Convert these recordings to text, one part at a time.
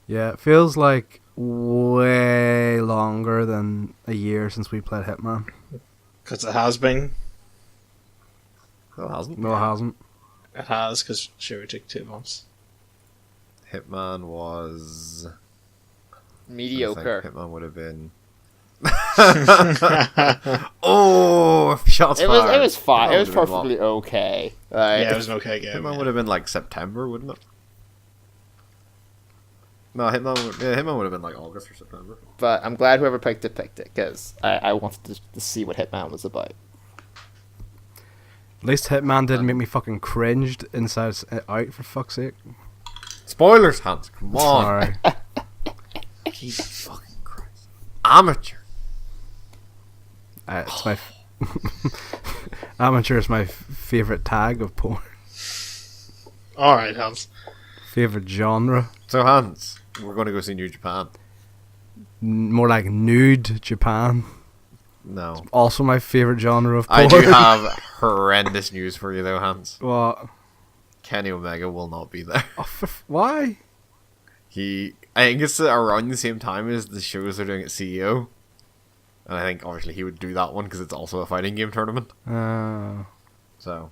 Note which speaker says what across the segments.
Speaker 1: Yeah, it feels like way longer than a year since we played Hitman.
Speaker 2: Because it has been.
Speaker 3: No, it hasn't.
Speaker 1: No, it hasn't.
Speaker 2: It has, because sure, it took 2 months.
Speaker 3: Hitman was...
Speaker 4: Mediocre.
Speaker 3: I think Hitman would have been... Oh, shots
Speaker 4: It
Speaker 3: fired.
Speaker 4: was fine. It was
Speaker 3: Hitman would have been
Speaker 4: perfectly okay.
Speaker 2: Yeah, it was an okay game.
Speaker 3: Hitman
Speaker 2: Yeah.
Speaker 3: would have been like September, wouldn't it? No, Hitman would have been like August or September.
Speaker 4: But I'm glad whoever picked it, because I wanted to see what Hitman was about.
Speaker 1: At least Hitman didn't make me fucking cringed inside out, for fuck's sake.
Speaker 3: Spoilers, Hans. Come on.
Speaker 1: Sorry.
Speaker 3: Jesus fucking Christ. Amateur.
Speaker 1: It's my... Amateur is my favourite tag of porn.
Speaker 2: Alright, Hans.
Speaker 1: Favourite genre.
Speaker 3: So, Hans, we're going to go see New Japan.
Speaker 1: More like nude Japan.
Speaker 3: No.
Speaker 1: Also my favourite genre of porn.
Speaker 3: I do have horrendous news for you, though, Hans.
Speaker 1: What?
Speaker 3: Kenny Omega will not be there.
Speaker 1: Oh, why?
Speaker 3: I think it's around the same time as the shows they're doing at CEO. And I think, obviously, he would do that one because it's also a fighting game tournament. So,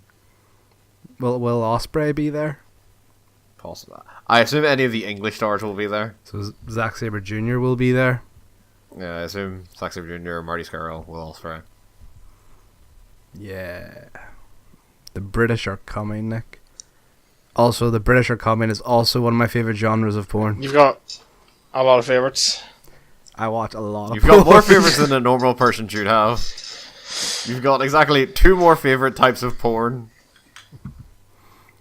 Speaker 1: Will Ospreay be there?
Speaker 3: possible. I assume any of the English stars will be there.
Speaker 1: So Zack Sabre Jr. will be there.
Speaker 3: Yeah, I assume Zack Sabre Jr., Marty Scurll, Will Ospreay.
Speaker 1: Yeah. The British are coming, Nick. Also, the British are coming is also one of my favourite genres of porn.
Speaker 2: You've got a lot of favourites.
Speaker 1: I watch a lot of
Speaker 3: You've got more favourites than a normal person should have. You've got exactly 2 more favourite types of porn.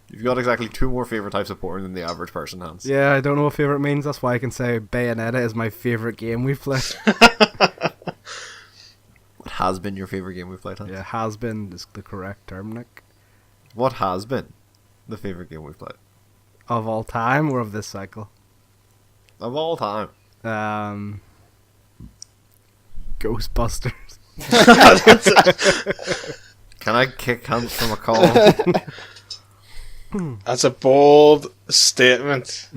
Speaker 3: You've got exactly 2 more favourite types of porn than the average person has.
Speaker 1: Yeah, I don't know what favourite means. That's why I can say Bayonetta is my favourite game we've played.
Speaker 3: What has been your favourite game we've played, Hans?
Speaker 1: Yeah, has been is the correct term, Nick.
Speaker 3: What has been the favourite game we've played?
Speaker 1: Of all time or of this cycle?
Speaker 3: Of all time.
Speaker 1: Ghostbusters.
Speaker 3: Can I kick Hans from a call?
Speaker 2: That's a bold statement.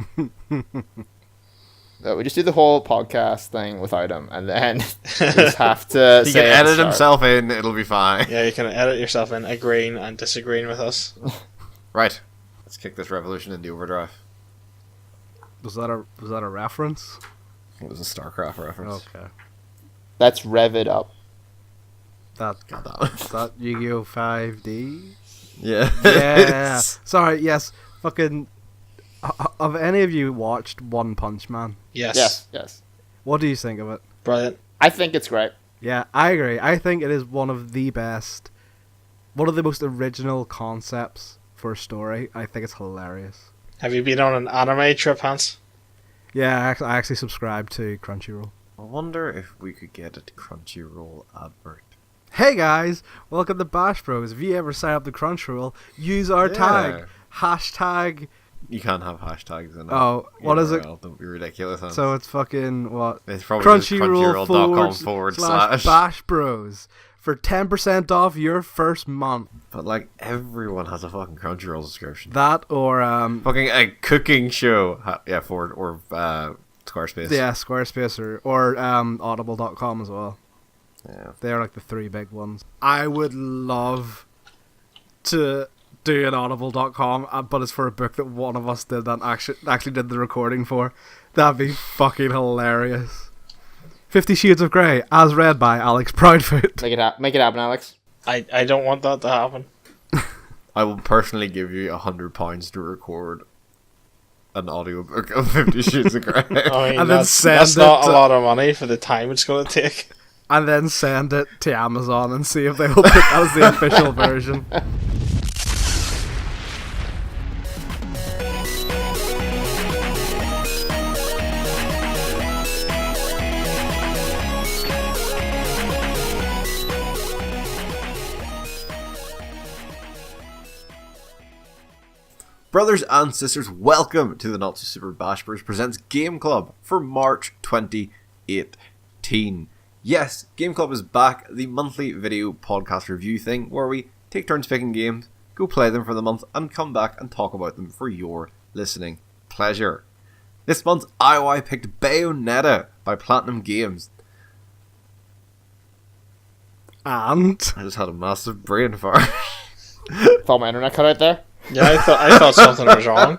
Speaker 4: So we just do the whole podcast thing without him, and then we just have to
Speaker 3: He
Speaker 4: say
Speaker 3: can
Speaker 4: it at the
Speaker 3: edit
Speaker 4: start.
Speaker 3: himself in, it'll be fine.
Speaker 2: Yeah, you can edit yourself in agreeing and disagreeing with us.
Speaker 3: Right. Let's kick this revolution into overdrive.
Speaker 1: Was that a reference?
Speaker 3: It was a StarCraft reference.
Speaker 1: Okay.
Speaker 4: Let's rev it up.
Speaker 1: That
Speaker 3: Got that one.
Speaker 1: is that Yu-Gi-Oh 5D?
Speaker 3: Yeah.
Speaker 1: Yeah. Sorry, yes. Fucking have any of you watched One Punch Man?
Speaker 2: Yes.
Speaker 4: Yes.
Speaker 1: What do you think of it?
Speaker 2: Brilliant.
Speaker 4: I think it's great.
Speaker 1: Yeah, I agree. I think it is one of the best, one of the most original concepts for a story. I think it's hilarious.
Speaker 2: Have you been on an anime trip, Hans?
Speaker 1: Yeah, I actually subscribe to Crunchyroll.
Speaker 3: I wonder if we could get a Crunchyroll advert.
Speaker 1: Hey guys, welcome to Bash Bros. If you ever sign up to Crunchyroll, use our tag, hashtag.
Speaker 3: You can't have hashtags in it.
Speaker 1: Oh, what is it?
Speaker 3: URL. Don't be ridiculous. Hans.
Speaker 1: So it's fucking what?
Speaker 3: It's probably just
Speaker 1: Crunchyroll
Speaker 3: crunchyroll.com//
Speaker 1: Bash Bros for 10% off your first month.
Speaker 3: But like everyone has a fucking Crunchyroll subscription.
Speaker 1: That or
Speaker 3: Fucking a cooking show. Squarespace.
Speaker 1: yeah, Squarespace or audible.com as well.
Speaker 3: Yeah.
Speaker 1: They're like the 3 big ones. I would love to do an audible.com, but it's for a book that one of us did and actually did the recording for. That'd be fucking hilarious. 50 Shades of Grey, as read by Alex Proudfoot.
Speaker 4: Make it happen, Alex.
Speaker 2: I don't want that to happen.
Speaker 3: I will personally give you £100 to record an audiobook of 50 Shades of Grey.
Speaker 2: I mean,
Speaker 1: And then
Speaker 2: that's
Speaker 1: send
Speaker 2: not
Speaker 1: it
Speaker 2: a
Speaker 1: to-
Speaker 2: lot of money for the time it's going to take.
Speaker 1: And then send it to Amazon and see if they will put that as the official version.
Speaker 3: Brothers and sisters, welcome to the Not So Super Bash Bros presents Game Club for March 2018. Yes, Game Club is back, the monthly video podcast review thing where we take turns picking games, go play them for the month, and come back and talk about them for your listening pleasure. This month, I picked Bayonetta by Platinum Games.
Speaker 1: And
Speaker 3: I just had a massive brain fart.
Speaker 4: Thought my internet cut out there.
Speaker 2: Yeah, I thought something was wrong.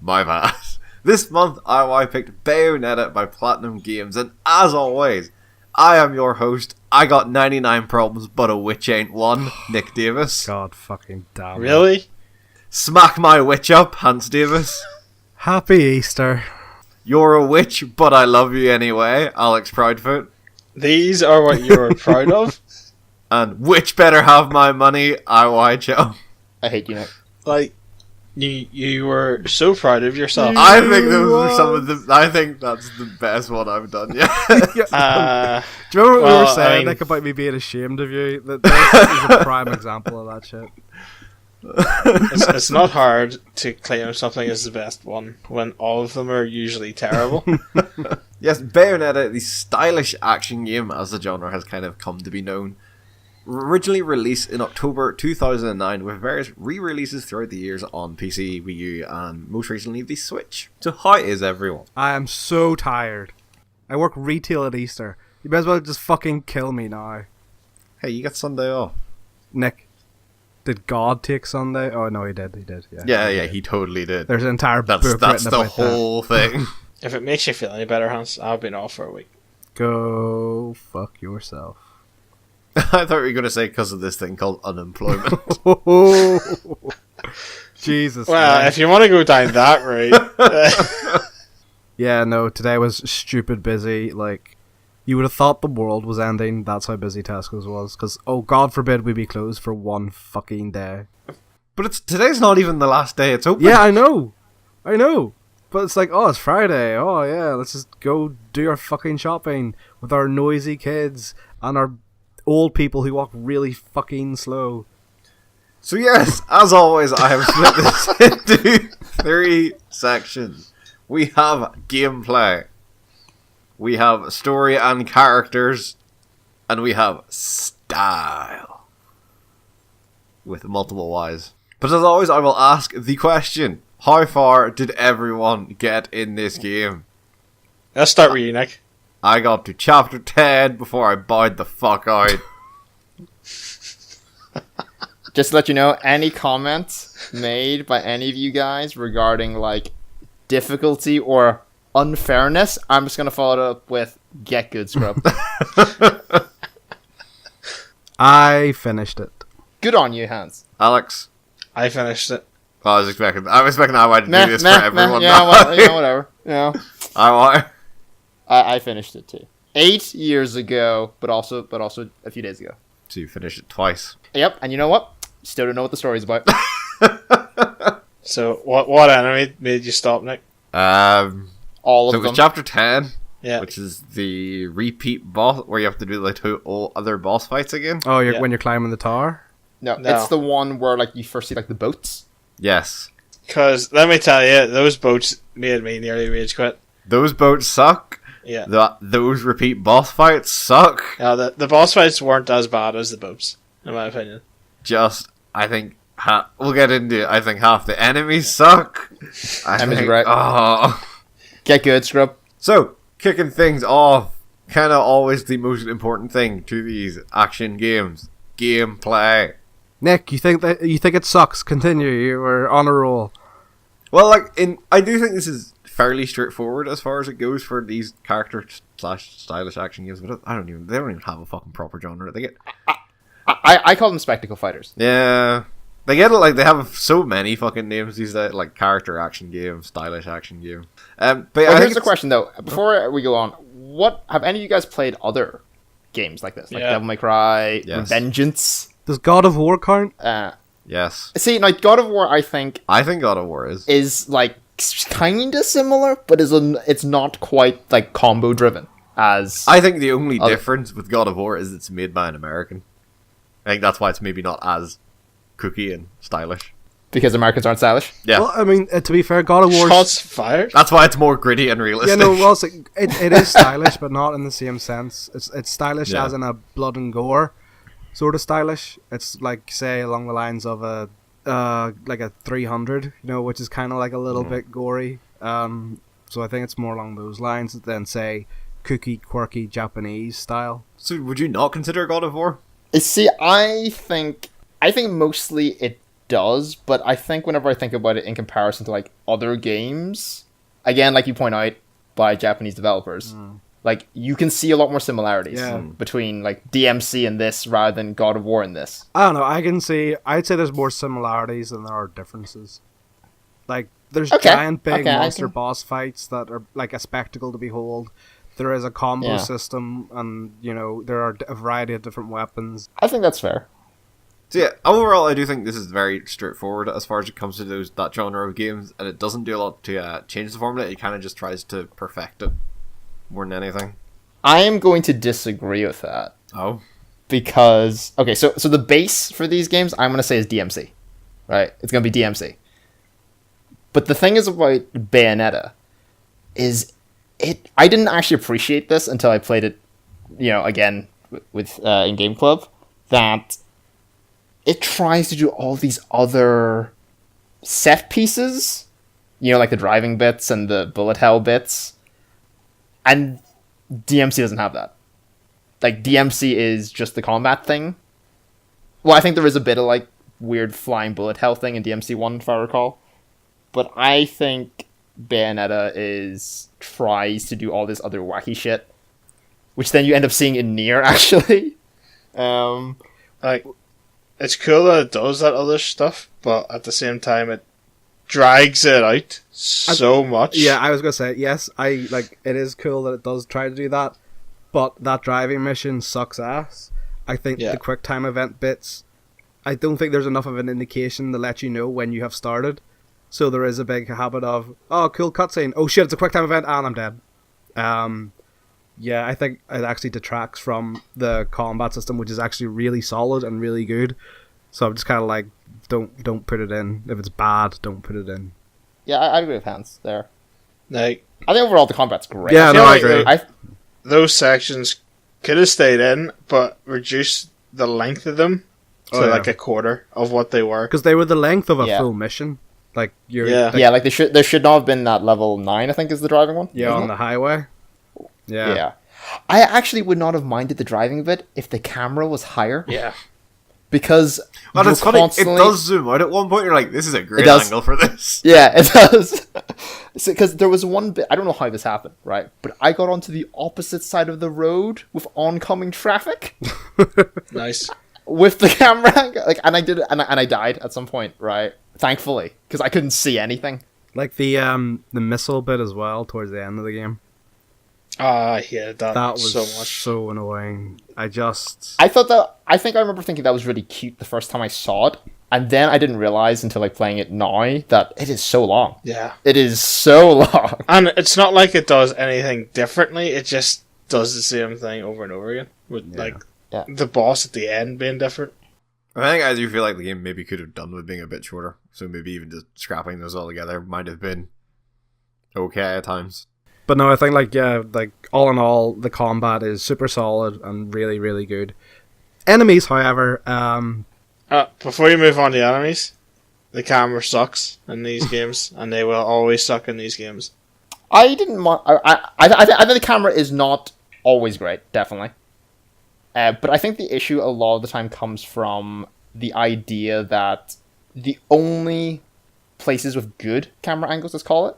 Speaker 3: My bad. This month, I picked Bayonetta by Platinum Games, and as always, I am your host. I got 99 problems, but a witch ain't one. Nick Davis.
Speaker 1: God fucking damn.
Speaker 2: Really?
Speaker 3: Smack my witch up, Hans Davis.
Speaker 1: Happy Easter.
Speaker 3: You're a witch, but I love you anyway, Alex Proudfoot.
Speaker 2: These are what you're proud of?
Speaker 3: And witch better have my money, IY Chum.
Speaker 4: I hate you, Nick.
Speaker 2: Like, you were so proud of yourself.
Speaker 3: I think those are some of the. I think that's the best one I've done yet.
Speaker 1: Do you remember what we were saying, Nick, about me being ashamed of you? That this is a prime example of that shit.
Speaker 2: It's not hard to claim something as the best one when all of them are usually terrible.
Speaker 3: Yes, Bayonetta, the stylish action game as the genre has kind of come to be known. Originally released in October 2009 with various re-releases throughout the years on PC, Wii U, and most recently the Switch. So how is everyone?
Speaker 1: I am so tired. I work retail at Easter. You might as well just fucking kill me now.
Speaker 3: Hey, you got Sunday off.
Speaker 1: Nick, did God take Sunday? Oh no, he did.
Speaker 3: Yeah, he totally did.
Speaker 1: There's an entire book
Speaker 3: That's
Speaker 1: written
Speaker 3: the
Speaker 1: about
Speaker 3: whole thing.
Speaker 2: If it makes you feel any better, Hans, I've been off for a week.
Speaker 1: that. Go fuck yourself.
Speaker 3: I thought you were going to say because of this thing called unemployment.
Speaker 1: Jesus.
Speaker 2: Well,
Speaker 1: man.
Speaker 2: if you want to go down that route.
Speaker 1: Yeah, no, today was stupid busy. Like, you would have thought the world was ending. That's how busy Tesco's was. Because, oh, God forbid we be closed for one fucking day.
Speaker 3: But today's not even the last day it's open.
Speaker 1: Yeah, I know. But it's like, oh, it's Friday. Oh, yeah, let's just go do our fucking shopping with our noisy kids and our old people who walk really fucking slow.
Speaker 3: So yes, as always, I have split this into 3 sections. We have gameplay, we have story and characters, and we have style. With multiple Ys. But as always, I will ask the question, how far did everyone get in this game?
Speaker 2: Let's start with you, Nick.
Speaker 3: I got to chapter 10 before I bowed the fuck out.
Speaker 4: Just to let you know, any comments made by any of you guys regarding, like, difficulty or unfairness, I'm just going to follow it up with, get good, scrub.
Speaker 1: I finished it.
Speaker 4: Good on you, Hans.
Speaker 3: Alex?
Speaker 2: I finished it.
Speaker 3: I was expecting I would do this for everyone.
Speaker 4: Yeah, well, yeah, whatever. Yeah. I finished it too. 8 years ago, but also a few days ago.
Speaker 3: So you finished it twice.
Speaker 4: Yep, and you know what? Still don't know what the story's about.
Speaker 2: So, what enemy made you stop, Nick?
Speaker 4: All
Speaker 3: So
Speaker 4: of
Speaker 3: it was
Speaker 4: them.
Speaker 3: chapter 10,
Speaker 2: Yeah.
Speaker 3: which is the repeat boss, where you have to do like 2 other boss fights again.
Speaker 1: Oh,
Speaker 2: Yeah.
Speaker 1: when you're climbing the tower?
Speaker 4: No,
Speaker 2: No.
Speaker 4: it's the one where like you first see like the boats.
Speaker 3: Yes.
Speaker 2: Because, let me tell you, those boats made me nearly rage quit.
Speaker 3: Those boats suck.
Speaker 2: Yeah.
Speaker 3: Those repeat boss fights suck.
Speaker 2: The boss fights weren't as bad as the boats, in my opinion.
Speaker 3: Just, I think, we'll get into it. I think half the enemies suck.
Speaker 4: Enemies, right.
Speaker 3: Oh.
Speaker 4: Get good, scrub.
Speaker 3: So, kicking things off, kind of always the most important thing to these action games. Gameplay.
Speaker 1: Nick, you think it sucks? Continue. You were on a roll.
Speaker 3: Well, I do think this is fairly straightforward as far as it goes for these character/stylish action games, but they don't even have a fucking proper genre. They get,
Speaker 4: I call them spectacle fighters.
Speaker 3: yeah, they get it like they have so many fucking names these days, like character action game, stylish action game. But yeah,
Speaker 4: Well,
Speaker 3: I
Speaker 4: here's
Speaker 3: think
Speaker 4: the question though. Before we go on, what have any of you guys played other games like this, like
Speaker 2: Yeah.
Speaker 4: Devil May Cry,
Speaker 3: Yes.
Speaker 4: Vengeance?
Speaker 1: Does God of War count?
Speaker 3: Yes,
Speaker 4: See, like God of War, I think
Speaker 3: God of War is.
Speaker 4: like kind of similar, but it's not quite like combo driven as.
Speaker 3: I think the only
Speaker 4: Other-
Speaker 3: difference with God of War is it's made by an American. I think that's why it's maybe not as kooky and stylish.
Speaker 4: Because Americans aren't stylish.
Speaker 3: Yeah,
Speaker 1: Well, I mean, to be fair, God of War.
Speaker 2: Shots fired?
Speaker 3: that's why it's more gritty and realistic.
Speaker 1: Yeah, no, well, it is stylish, but not in the same sense. It's stylish
Speaker 3: Yeah.
Speaker 1: as in a blood and gore sort of stylish. It's like, say, along the lines of a like a 300, which is kind of like a little bit gory. So I think it's more along those lines than say kooky, quirky Japanese style.
Speaker 3: So would you not consider God of War?
Speaker 4: See, I think mostly it does, but I think whenever I think about it in comparison to like other games, again, like you point out, by Japanese developers, like you can see a lot more similarities between like DMC and this rather than God of War in this.
Speaker 1: I don't know. I'd say there's more similarities than there are differences. Like there's giant big monster boss fights that are like a spectacle to behold. There is a combo system, and there are a variety of different weapons.
Speaker 4: I think that's fair.
Speaker 3: So yeah, overall, I do think this is very straightforward as far as it comes to that genre of games, and it doesn't do a lot to change the formula. It kind of just tries to perfect it more than anything.
Speaker 4: I am going to disagree with that.
Speaker 3: Oh,
Speaker 4: because so the base for these games I'm going to say is DMC, right? It's going to be DMC. But the thing is about Bayonetta is I didn't actually appreciate this until I played it, again with in Game Club, that it tries to do all these other set pieces, like the driving bits and the bullet hell bits, and DMC doesn't have that. Like, DMC is just the combat thing. Well, I think there is a bit of, like, weird flying bullet hell thing in DMC 1, if I recall. But I think Bayonetta tries to do all this other wacky shit, which then you end up seeing in Nier, actually.
Speaker 2: It's cool that it does that other stuff, but at the same time, it drags it out so much.
Speaker 1: Yeah, I was gonna say yes. It is cool that it does try to do that, but that driving mission sucks ass. I think the quick time event bits, I don't think there's enough of an indication to let you know when you have started. So there is a big habit of, oh, cool cutscene. Oh shit, it's a quick time event, and I'm dead. I think it actually detracts from the combat system, which is actually really solid and really good. So I'm just kind of like, don't put it in. If it's bad, don't put it in.
Speaker 4: Yeah, I agree with Hans there.
Speaker 2: Like,
Speaker 4: I think overall the combat's great.
Speaker 1: Yeah, no, I agree.
Speaker 2: Those sections could have stayed in, but reduce the length of them to like a quarter of what they were.
Speaker 1: Because they were the length of a full mission. Like
Speaker 4: like there should not have been that level 9, I think, is the driving one.
Speaker 1: Yeah, on the highway.
Speaker 4: Yeah. I actually would not have minded the driving bit if the camera was higher.
Speaker 2: Yeah.
Speaker 3: Because it's funny, it does zoom out at one point. You're like, this is a great angle for this.
Speaker 4: Yeah, it does. Because there was one bit, I don't know how this happened, right? But I got onto the opposite side of the road with oncoming traffic.
Speaker 2: Nice.
Speaker 4: With the camera, and I did it, and I died at some point, right? Thankfully, because I couldn't see anything.
Speaker 1: Like the missile bit as well towards the end of the game.
Speaker 2: Yeah, that was so much.
Speaker 1: So annoying. I
Speaker 4: remember thinking that was really cute the first time I saw it, and then I didn't realize until like playing it now that it is so long.
Speaker 2: Yeah.
Speaker 4: It is so long.
Speaker 2: And it's not like it does anything differently, it just does the same thing over and over again. With the boss at the end being different.
Speaker 3: I think I do feel like the game maybe could have done with being a bit shorter, so maybe even just scrapping those all together might have been okay at times.
Speaker 1: But no, I think all in all, the combat is super solid and really, really good. Enemies, however,
Speaker 2: before you move on to enemies, the camera sucks in these games, and they will always suck in these games.
Speaker 4: I didn't mind. I think the camera is not always great, definitely. But I think the issue a lot of the time comes from the idea that the only places with good camera angles, let's call it,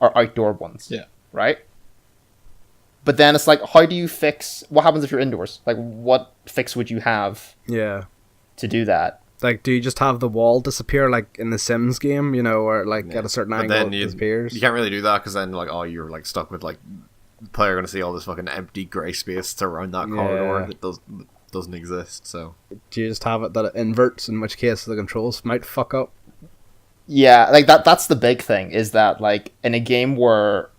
Speaker 4: are outdoor ones.
Speaker 2: Yeah.
Speaker 4: Right? But then it's like, how do you fix... What happens if you're indoors? Like, what fix would you have to do that?
Speaker 1: Like, do you just have the wall disappear, like, in the Sims game, or, like, at a certain angle
Speaker 3: then
Speaker 1: it disappears?
Speaker 3: You can't really do that, because then, like, you're, like, stuck with, like... The player going to see all this fucking empty grey space around that corridor that doesn't exist, so...
Speaker 1: Do you just have it that it inverts, in which case the controls might fuck up?
Speaker 4: Yeah, like, that's the big thing, is that, like, in a game where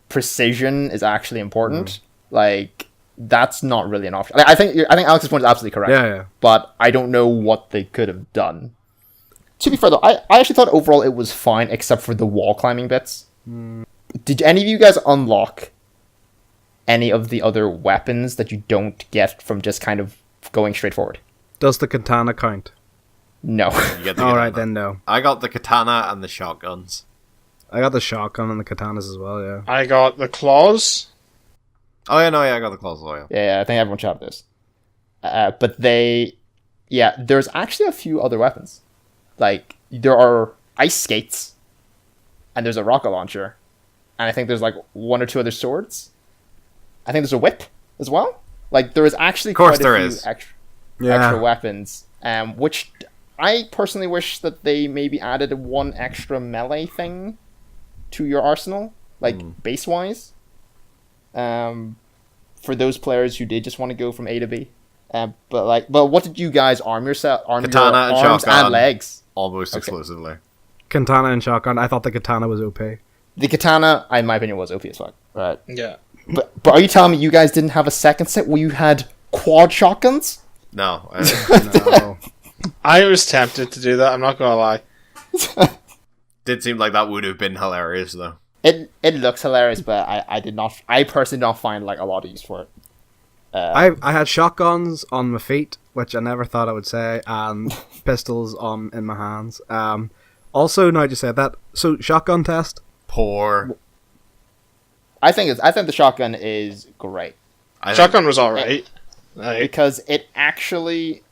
Speaker 4: precision is actually important, like, that's not really an option. I think Alex's point is absolutely correct.
Speaker 1: Yeah.
Speaker 4: But I don't know what they could have done. To be fair, though, I actually thought overall it was fine, except for the wall climbing bits. Did any of you guys unlock any of the other weapons that you don't get from just kind of going straight forward?
Speaker 1: Does the katana count?
Speaker 4: No.
Speaker 1: Alright, then no.
Speaker 3: I got the katana and the shotguns.
Speaker 1: I got the shotgun and the katanas as well. Yeah.
Speaker 2: I got the claws.
Speaker 3: Oh yeah, no, yeah, I got the claws as well.
Speaker 4: Yeah, I think everyone shot this. But there's actually a few other weapons. Like, there are ice skates, and there's a rocket launcher, and I think there's like one or two other swords. I think there's a whip as well. Like, there is actually quite a few extra weapons, which I personally wish that they maybe added one extra melee thing to your arsenal, like base-wise. For those players who did just want to go from A to B. But what did you guys arm yourself?
Speaker 3: Katana and
Speaker 4: arms
Speaker 3: shotgun.
Speaker 4: And legs.
Speaker 3: Almost exclusively.
Speaker 1: Katana and shotgun. I thought the katana was OP.
Speaker 4: The katana, in my opinion, was OP as fuck. Right.
Speaker 2: Yeah.
Speaker 4: But are you telling me you guys didn't have a second set where you had quad shotguns?
Speaker 3: No.
Speaker 1: No.
Speaker 2: I was tempted to do that, I'm not gonna lie.
Speaker 3: Did seem like that would have been hilarious, though.
Speaker 4: It looks hilarious, but I personally don't find like a lot of use for it.
Speaker 1: I had shotguns on my feet, which I never thought I would say, and pistols in my hands. Also, now you said that, so shotgun test.
Speaker 3: Poor.
Speaker 4: I think the shotgun is great.
Speaker 2: Shotgun was alright.
Speaker 4: Because it actually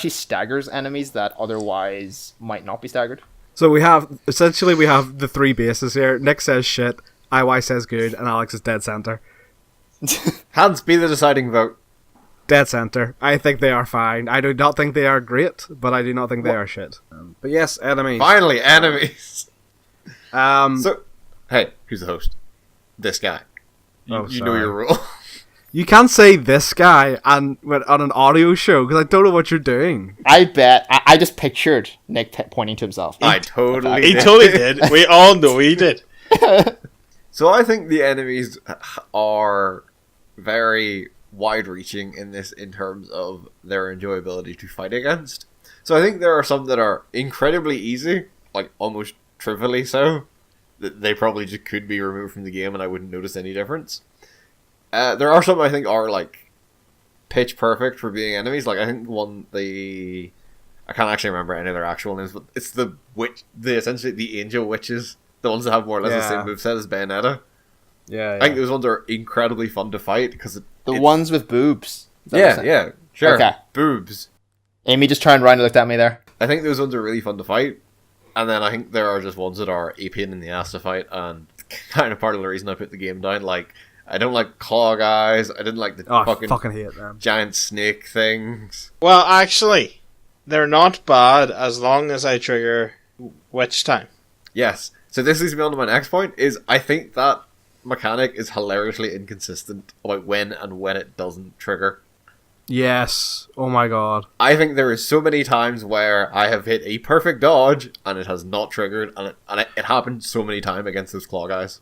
Speaker 4: staggers enemies that otherwise might not be staggered.
Speaker 1: So we have the three bases here. Nick says shit, IY says good, and Alex is dead center.
Speaker 3: Hans, be the deciding vote.
Speaker 1: Dead center. I think they are fine. I do not think they are great, but I do not think they are shit. But yes, enemies.
Speaker 3: Finally, enemies.
Speaker 1: So,
Speaker 3: hey, who's the host? This guy. You know your rule.
Speaker 1: You can't say this guy on an audio show because I don't know what you're doing.
Speaker 4: I bet. I just pictured Nick pointing to himself.
Speaker 2: He totally did. We all know he did.
Speaker 3: So I think the enemies are very wide-reaching in terms of their enjoyability to fight against. So I think there are some that are incredibly easy, like almost trivially so. They probably just could be removed from the game and I wouldn't notice any difference. There are some I think are like pitch perfect for being enemies. Like I think I can't actually remember any of their actual names, but it's essentially the angel witches, the ones that have more or less the same moveset as Bayonetta.
Speaker 1: Yeah,
Speaker 3: I think those ones are incredibly fun to fight because
Speaker 4: the ones with boobs.
Speaker 3: Yeah, sure.
Speaker 4: Okay.
Speaker 3: Boobs.
Speaker 4: Amy just turned around and looked at me there.
Speaker 3: I think those ones are really fun to fight. And then I think there are just ones that are a pain in the ass to fight, and kind of part of the reason I put the game down. Like, I don't like claw guys. I didn't like the
Speaker 1: I fucking hate them.
Speaker 3: Giant snake things.
Speaker 2: Well, actually, they're not bad as long as I trigger witch time.
Speaker 3: Yes. So this leads me on to my next point, is I think that mechanic is hilariously inconsistent about when and when it doesn't trigger.
Speaker 1: Yes. Oh my god.
Speaker 3: I think there is so many times where I have hit a perfect dodge and it has not triggered, and it happened so many times against those claw guys.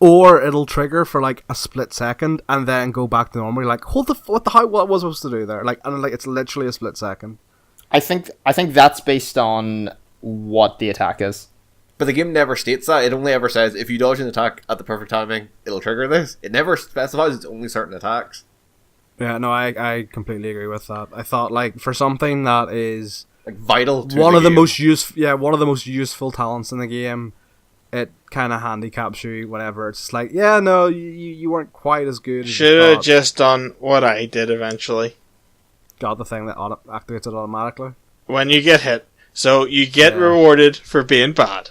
Speaker 1: Or it'll trigger for like a split second and then go back to normal. You're like, what was I supposed to do there? Like, and like it's literally a split second.
Speaker 4: I think that's based on what the attack is.
Speaker 3: But the game never states that. It only ever says if you dodge an attack at the perfect timing, it'll trigger this. It never specifies it's only certain attacks.
Speaker 1: Yeah, no, I completely agree with that. I thought like for something that is
Speaker 3: like vital to
Speaker 1: one of the
Speaker 3: game.
Speaker 1: one of the most useful talents in the game, it kind of handicaps you whenever it's like, yeah, no, you weren't quite as good.
Speaker 2: Should have just done what I did eventually.
Speaker 1: Got the thing that activates it automatically
Speaker 2: when you get hit, so you get rewarded for being bad.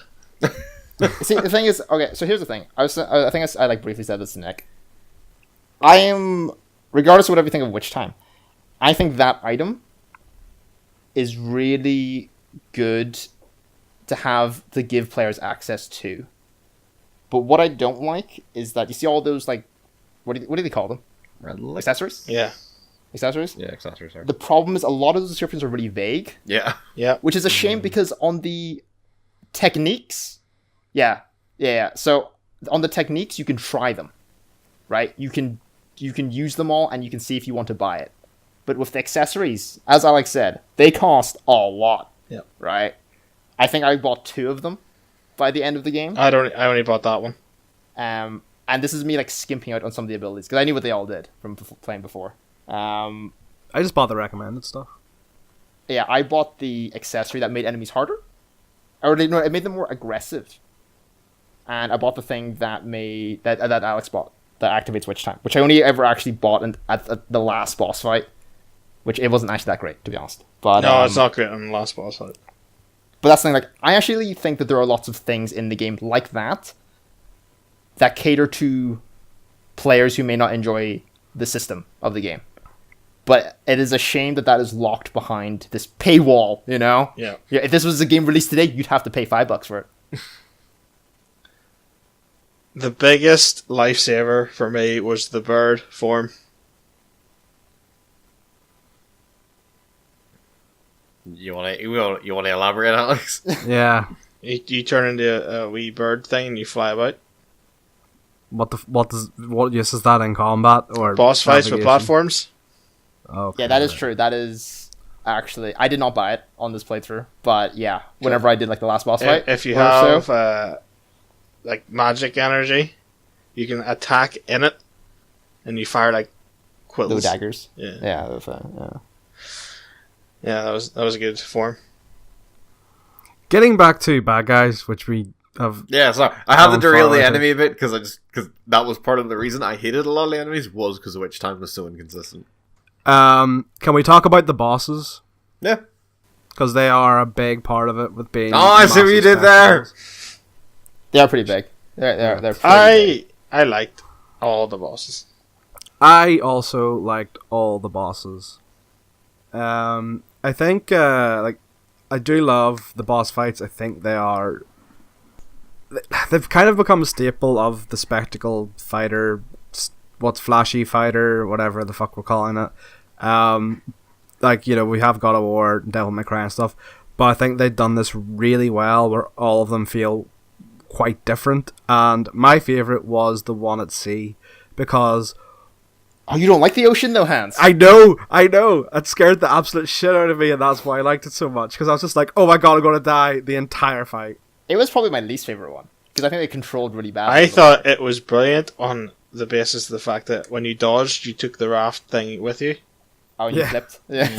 Speaker 4: See, the thing is, okay. So here's the thing. I think I like briefly said this to Nick. I am, regardless of whatever you think of Witch Time, I think that item is really good to give players access to. But what I don't like is that you see all those like, what do they call them? Accessories?
Speaker 2: Yeah.
Speaker 4: Accessories?
Speaker 3: Yeah, accessories. Sorry.
Speaker 4: The problem is a lot of those descriptions are really vague.
Speaker 3: Yeah.
Speaker 2: Yeah.
Speaker 4: Which is a shame because on the techniques, so on the techniques you can try them, right? You can use them all and you can see if you want to buy it. But with the accessories, as Alex said, they cost a lot.
Speaker 2: Yeah.
Speaker 4: Right? I think I bought 2 of them by the end of the game.
Speaker 2: I only bought that one.
Speaker 4: And this is me like skimping out on some of the abilities because I knew what they all did from playing before.
Speaker 1: I just bought the recommended stuff.
Speaker 4: Yeah, I bought the accessory that made enemies harder. Or it made them more aggressive. and I bought the thing that Alex bought, that activates Witch Time, which I only ever actually bought at the last boss fight, which it wasn't actually that great, to be honest. But
Speaker 2: no, it's not great on the last boss fight.
Speaker 4: But that's the thing, like, I actually think that there are lots of things in the game like that cater to players who may not enjoy the system of the game. But it is a shame that is locked behind this paywall, you know?
Speaker 2: Yeah.
Speaker 4: If this was a game released today, you'd have to pay $5 for it.
Speaker 2: The biggest lifesaver for me was the bird form.
Speaker 3: You want to elaborate, Alex?
Speaker 1: Yeah.
Speaker 2: You turn into a wee bird thing and you fly about.
Speaker 1: What use is that in combat or
Speaker 2: boss fights with
Speaker 1: navigation?
Speaker 2: platforms?
Speaker 1: Okay.
Speaker 4: Yeah, that is true. That is actually, I did not buy it on this playthrough, but yeah, whenever I did like the last boss fight,
Speaker 2: If you have like magic energy, you can attack in it, and you fire like quills.
Speaker 4: little daggers.
Speaker 2: Yeah,
Speaker 4: Yeah.
Speaker 2: yeah. That was a good form.
Speaker 1: Getting back to bad guys, which we have.
Speaker 3: Yeah, so I had to
Speaker 1: gone
Speaker 3: derail
Speaker 1: far
Speaker 3: the
Speaker 1: into.
Speaker 3: enemy a bit because that was part of the reason I hated a lot of the enemies was because Witch Time was so inconsistent.
Speaker 1: Can we talk about the bosses?
Speaker 3: Yeah.
Speaker 1: Because they are a big part of it with being.
Speaker 3: Oh, I see what you did there.
Speaker 1: spectacles.
Speaker 4: They are pretty big. They're pretty big.
Speaker 2: I liked all the bosses.
Speaker 1: I also liked all the bosses. I think I do love the boss fights. I think they've kind of become a staple of the spectacle fighter, what's flashy fighter, whatever the fuck we're calling it. Like, you know, we have God of War, Devil May Cry and stuff, but I think they've done this really well where all of them feel quite different. And my favourite was the one at sea because
Speaker 4: Oh, you don't like the ocean though, Hans?
Speaker 1: I know. It scared the absolute shit out of me, and that's why I liked it so much. Because I was just like, "Oh my god, I'm gonna die!" the entire fight.
Speaker 4: It was probably my least favorite one because I think they controlled really bad.
Speaker 2: I thought it was brilliant on the basis of the fact that when you dodged, you took the raft thing with you.
Speaker 4: Oh, you
Speaker 1: Yeah.
Speaker 4: flipped. Yeah.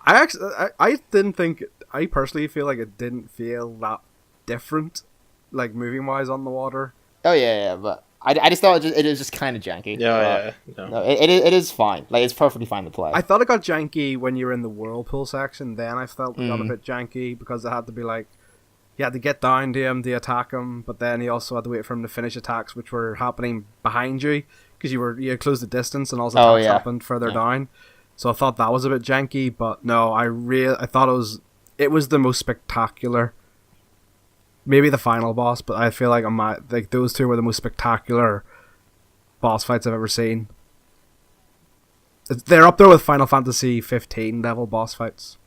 Speaker 1: I didn't think. I personally feel like it didn't feel that different, like moving wise on the water.
Speaker 4: Oh yeah, but I just thought it was just kind of janky.
Speaker 2: Yeah.
Speaker 4: No, it is fine. Like, it's perfectly fine to play.
Speaker 1: I thought it got janky when you were in the whirlpool section. Then I felt it got a bit janky because it had to be like, you had to get down to him to attack him, but then you also had to wait for him to finish attacks which were happening behind you because you had closed the distance and all the attacks happened further down. So I thought that was a bit janky, but no, I thought it was the most spectacular. Maybe the final boss, but I feel like those two were the most spectacular boss fights I've ever seen. They're up there with Final Fantasy 15 level boss fights.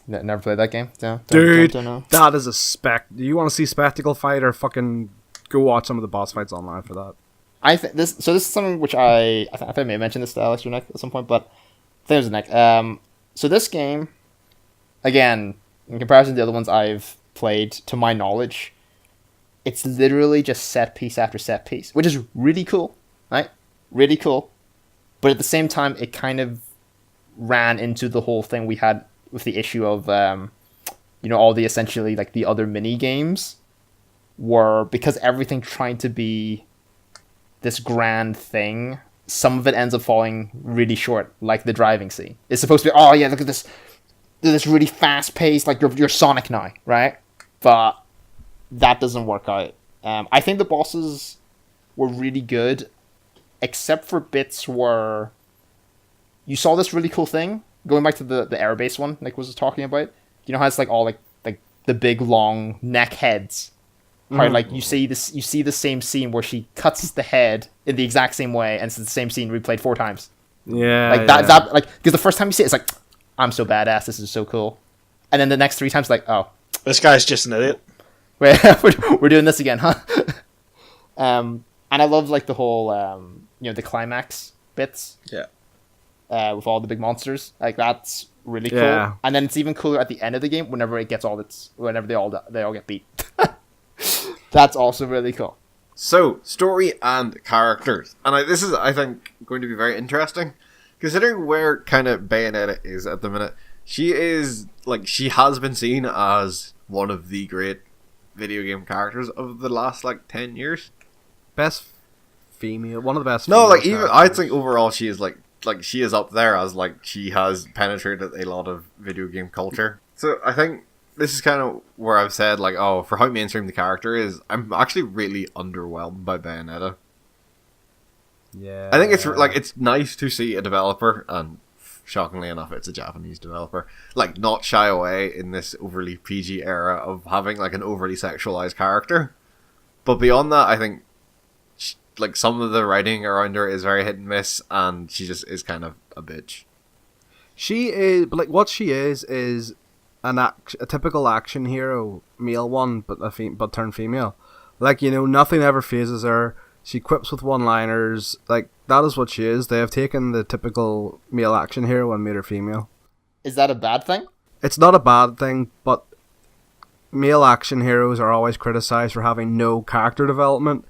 Speaker 4: Never played that game.
Speaker 1: Dude,
Speaker 4: don't know.
Speaker 1: that is a Do you want to see spectacle fight or fucking go watch some of the boss fights online for that?
Speaker 4: This is something which I think I may have mentioned this to Alex or Nick at some point, but I think it was Nick. So this game, again, in comparison to the other ones I've played, to my knowledge, it's literally just set piece after set piece, which is really cool, right? Really cool. But at the same time, it kind of ran into the whole thing we had with the issue of, all the essentially like the other mini games were, because everything trying to be this grand thing, some of it ends up falling really short, like the driving scene. It's supposed to be, oh yeah, look at this really fast paced, like you're Sonic now, right? But that doesn't work out. I think the bosses were really good, except for bits where you saw this really cool thing, going back to the airbase one Nick was talking about. You know how it's like all like the big long neck heads. Right, like you see the same scene where she cuts the head in the exact same way, and it's the same scene replayed 4 times.
Speaker 1: Yeah,
Speaker 4: like that like, because the first time you see it, it's like, I'm so badass, this is so cool, and then the next 3 times, like, oh,
Speaker 2: this guy's just an idiot.
Speaker 4: we're doing this again, huh? And I love like the whole the climax bits.
Speaker 2: Yeah.
Speaker 4: With all the big monsters, like that's really cool.
Speaker 1: Yeah.
Speaker 4: And then it's even cooler at the end of the game whenever they all get beat. That's also really cool.
Speaker 3: So, story and characters. And this is, I think, going to be very interesting. Considering where kind of Bayonetta is at the minute, she has been seen as one of the great video game characters of the last like 10 years.
Speaker 1: Best female, one of the best.
Speaker 3: No,
Speaker 1: female
Speaker 3: like even I
Speaker 1: characters.
Speaker 3: think overall she is like she is up there as like she has penetrated a lot of video game culture. So I think this is kind of where I've said like, oh, for how mainstream the character is, I'm actually really underwhelmed by Bayonetta.
Speaker 1: Yeah,
Speaker 3: I think it's like it's nice to see a developer, and shockingly enough, it's a Japanese developer, like not shy away in this overly PG era of having like an overly sexualized character. But beyond that, I think like some of the writing around her is very hit and miss, and she just is kind of a bitch.
Speaker 1: She is, but like what she is a typical action hero, male one, but but turned female. Like, you know, nothing ever phases her. She quips with one-liners. Like, that is what she is. They have taken the typical male action hero and made her female.
Speaker 4: Is that a bad thing?
Speaker 1: It's not a bad thing, but male action heroes are always criticized for having no character development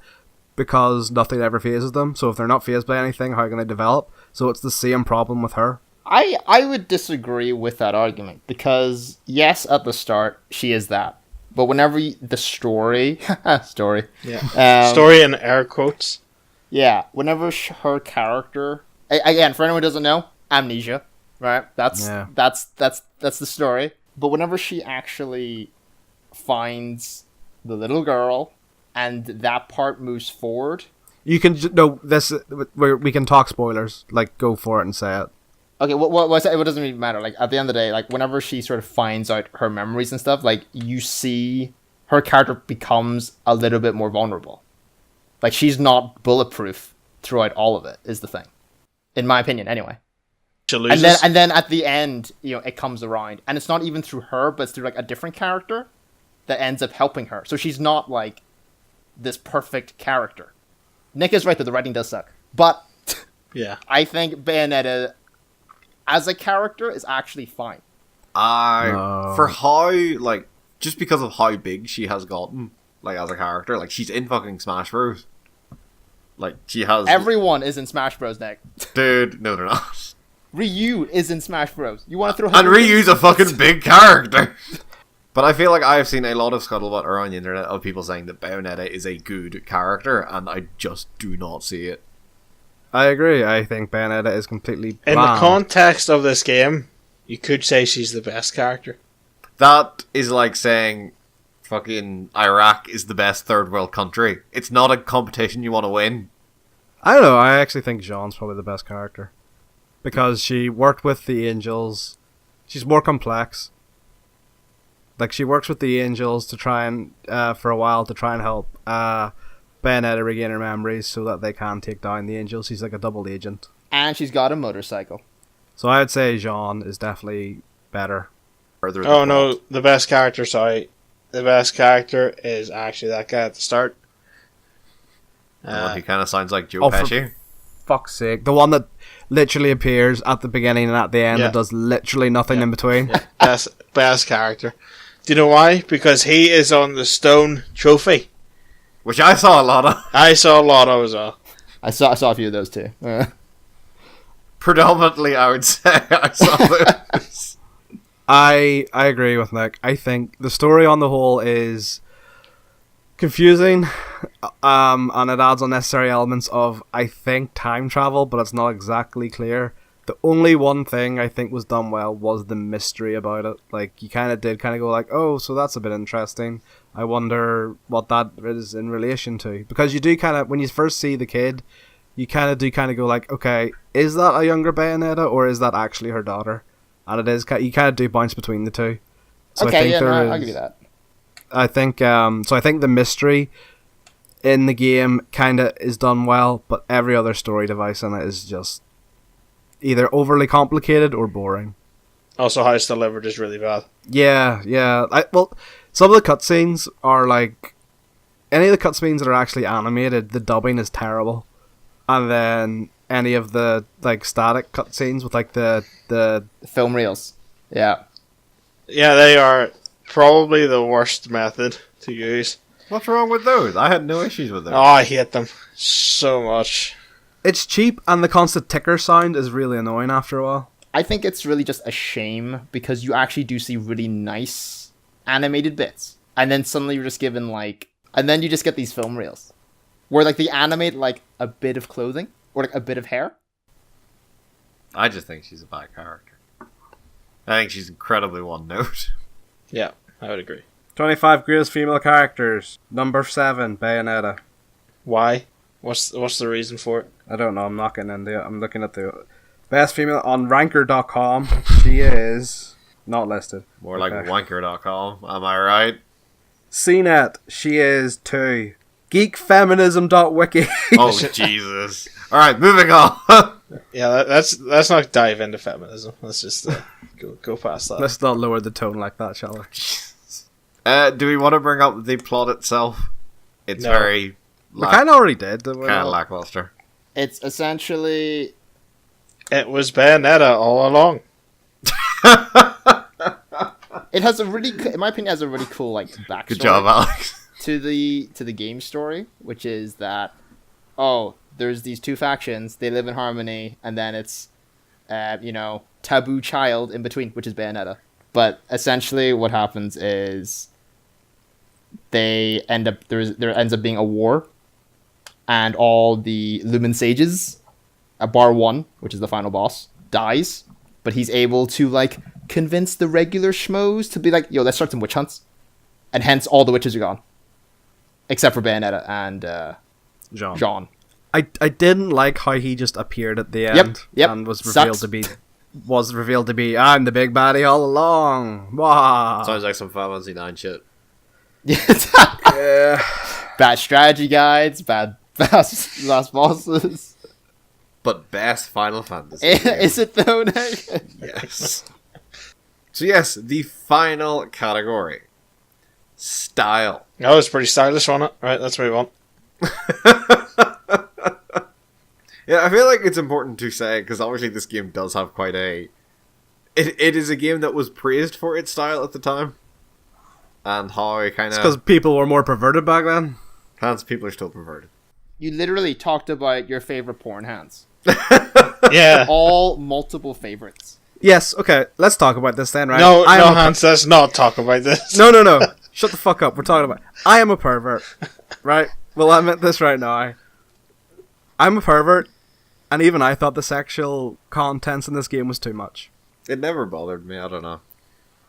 Speaker 1: because nothing ever phases them. So if they're not phased by anything, how can they develop? So it's the same problem with her.
Speaker 4: I would disagree with that argument because, yes, at the start, she is that. But whenever the story... story.
Speaker 2: Yeah. Story in air quotes.
Speaker 4: Yeah. Whenever her character... Again, for anyone who doesn't know, amnesia. Right? That's the story. But whenever she actually finds the little girl and that part moves forward...
Speaker 1: You can... No, we can talk spoilers. Like, go for it and say it.
Speaker 4: Okay, what doesn't even matter. Like, at the end of the day, like, whenever she sort of finds out her memories and stuff, like, you see her character becomes a little bit more vulnerable. Like, she's not bulletproof throughout all of it, is the thing. In my opinion, anyway.
Speaker 2: She loses.
Speaker 4: And then at the end, you know, it comes around. And it's not even through her, but it's through, like, a different character that ends up helping her. So she's not, like, this perfect character. Nick is right, that the writing does suck. But
Speaker 2: yeah,
Speaker 4: I think Bayonetta... as a character is actually fine.
Speaker 3: For how, like, just because of how big she has gotten, like, as a character, like, she's in fucking Smash Bros. Like, she has...
Speaker 4: Everyone is in Smash Bros, Nick.
Speaker 3: Dude, no they're not.
Speaker 4: Ryu is in Smash Bros. You want to throw him
Speaker 3: And Ryu's a fucking big character! But I feel like I've seen a lot of scuttlebutt around the internet of people saying that Bayonetta is a good character, and I just do not see it.
Speaker 1: I agree. I think Bayonetta is completely bland.
Speaker 2: In the context of this game, you could say she's the best character.
Speaker 3: That is like saying fucking Iraq is the best third world country. It's not a competition you want to win.
Speaker 1: I don't know. I actually think Jean's probably the best character. Because she worked with the Angels. She's more complex. Like, she works with the Angels to try and, for a while, to try and help, Bayonetta regain her memories so that they can take down the Angels. She's like a double agent.
Speaker 4: And she's got a motorcycle.
Speaker 1: So I would say Jean is definitely better.
Speaker 2: Oh no, the best character, sorry. The best character is actually that guy at the start.
Speaker 3: He kind of sounds like Joe Pesci.
Speaker 1: For fuck's sake. The one that literally appears at the beginning and at the end that does literally nothing in between.
Speaker 2: Yeah. Best character. Do you know why? Because he is on the Stone Trophy.
Speaker 3: Which I saw a lot of.
Speaker 2: I saw a lot of as well.
Speaker 4: I saw a few of those too.
Speaker 3: Predominantly, I would say I saw those.
Speaker 1: I agree with Nick. I think the story on the whole is confusing, and it adds unnecessary elements of, I think, time travel, but it's not exactly clear. The only one thing I think was done well was the mystery about it. Like, you kind of go like, oh, so that's a bit interesting. I wonder what that is in relation to. Because you do kind of, when you first see the kid, you kind of go like, okay, is that a younger Bayonetta or is that actually her daughter? And it is, you kind of do bounce between the two. So
Speaker 4: okay,
Speaker 1: I think
Speaker 4: I'll give you that.
Speaker 1: I think, so I think the mystery in the game kind of is done well, but every other story device in it is just either overly complicated or boring.
Speaker 2: Also, how it's delivered is really bad.
Speaker 1: Yeah. Well, some of the cutscenes are like, any of the cutscenes that are actually animated, the dubbing is terrible. And then any of the like static cutscenes with like the
Speaker 4: film reels. Yeah.
Speaker 2: Yeah, they are probably the worst method to use.
Speaker 3: What's wrong with those? I had no issues with those.
Speaker 2: Oh, I hate them so much.
Speaker 1: It's cheap, and the constant ticker sound is really annoying after a while.
Speaker 4: I think it's really just a shame because you actually do see really nice animated bits. and then suddenly you're just given like, and then you just get these film reels where like they animate like a bit of clothing or like a bit of hair.
Speaker 3: I just think she's a bad character. I think she's incredibly one note.
Speaker 2: Yeah, I would agree.
Speaker 1: 25 greatest female characters. Number 7, Bayonetta.
Speaker 2: Why? What's the reason for it?
Speaker 1: I don't know. I'm not getting into it. I'm looking at the best female on ranker.com. She is not listed.
Speaker 3: More like wanker.com. Am I right?
Speaker 1: CNET. She is 2. Geekfeminism.wiki.
Speaker 3: Oh, Jesus. Alright, moving on.
Speaker 2: Yeah, let's not dive into feminism. Let's just go past that.
Speaker 1: Let's not lower the tone like that, shall we?
Speaker 3: Do we want to bring up the plot itself? It's very...
Speaker 1: We kind of already did.
Speaker 3: Kind of lackluster.
Speaker 4: It's essentially...
Speaker 2: It was Bayonetta all along.
Speaker 4: It has a really, in my opinion, has a really cool like backstory.
Speaker 3: Good job, Alex.
Speaker 4: To the game story, which is that there's these two factions, they live in harmony, and then it's taboo child in between, which is Bayonetta. But essentially, what happens is there ends up being a war, and all the Lumen Sages, bar one, which is the final boss, dies, but he's able to like convince the regular schmoes to be like, yo, let's start some witch hunts, and hence all the witches are gone, except for Bayonetta and Jean.
Speaker 1: I didn't like how he just appeared at the end and was revealed to be I'm the big baddie all along. Wow.
Speaker 3: Sounds like some Final Fantasy 9 shit.
Speaker 1: Yeah.
Speaker 4: Bad strategy guides, bad last bosses.
Speaker 3: But best Final Fantasy.
Speaker 4: Is it though, Nick?
Speaker 3: Yes. So yes, the final category. Style.
Speaker 2: That was pretty stylish, wasn't it? Right, that's what we want.
Speaker 3: Yeah, I feel like it's important to say, because obviously this game does have quite a... It is a game that was praised for its style at the time. And how it kind of...
Speaker 1: It's because people were more perverted back then.
Speaker 3: Hands, people are still perverted.
Speaker 4: You literally talked about your favorite porn hands.
Speaker 2: Yeah.
Speaker 4: All multiple favorites.
Speaker 1: Yes, okay, let's talk about this then, right?
Speaker 2: No, Hans, let's not talk about this.
Speaker 1: No. Shut the fuck up. We're talking about... I am a pervert, right? Well, I meant this right now. I'm a pervert, and even I thought the sexual contents in this game was too much.
Speaker 3: It never bothered me, I don't know.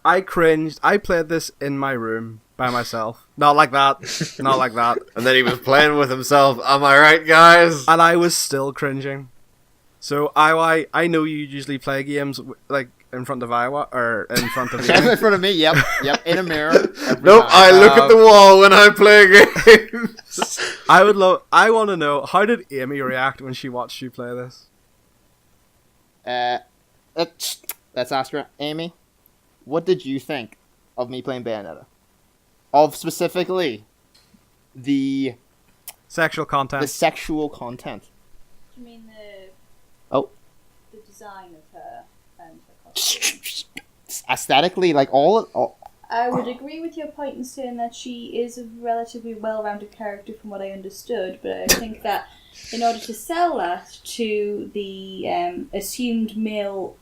Speaker 1: I cringed. I played this in my room by myself. Not like that. Not like that.
Speaker 3: And then he was playing with himself. Am I right, guys?
Speaker 1: And I was still cringing. So I know you usually play games like in front of Iowa or in front of you.
Speaker 4: In front of me, yep, in a mirror.
Speaker 3: Nope, I look at the wall when I play games.
Speaker 1: I want to know, how did Amy react when she watched you play this?
Speaker 4: Let's ask her, Amy. What did you think of me playing Bayonetta? Of specifically the
Speaker 1: sexual content.
Speaker 4: The sexual content.
Speaker 5: Do you mean
Speaker 4: the
Speaker 5: design of her and her costume?
Speaker 4: Aesthetically, like all.
Speaker 5: I would agree with your point in saying that she is a relatively well-rounded character from what I understood, but I think that in order to sell that to the assumed male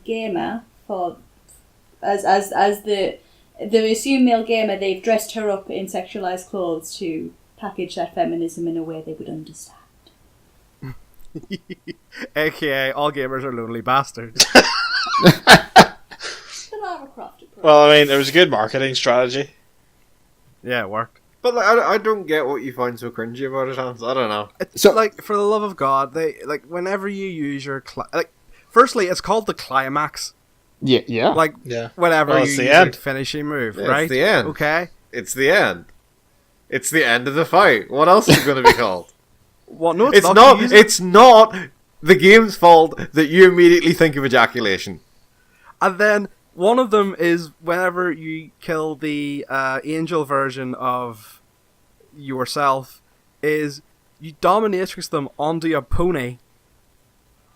Speaker 5: gamer as the assumed male gamer, they've dressed her up in sexualized clothes to package that feminism in a way they would understand.
Speaker 1: AKA, all gamers are lonely bastards.
Speaker 2: Well, I mean, it was a good marketing strategy.
Speaker 1: Yeah, it worked.
Speaker 3: But like, I don't get what you find so cringy about it, Hans. I don't know.
Speaker 1: So, like, for the love of God, they like whenever you use your firstly, it's called the climax.
Speaker 4: Yeah.
Speaker 1: Like, whenever you use your finishing move, right?
Speaker 3: It's the end.
Speaker 1: Okay.
Speaker 3: It's the end. It's the end of the fight. What else is it going to be called?
Speaker 1: Well, no,
Speaker 3: it's not. It's not the game's fault that you immediately think of ejaculation.
Speaker 1: And then one of them is whenever you kill the angel version of yourself, is you dominatrix them onto a pony,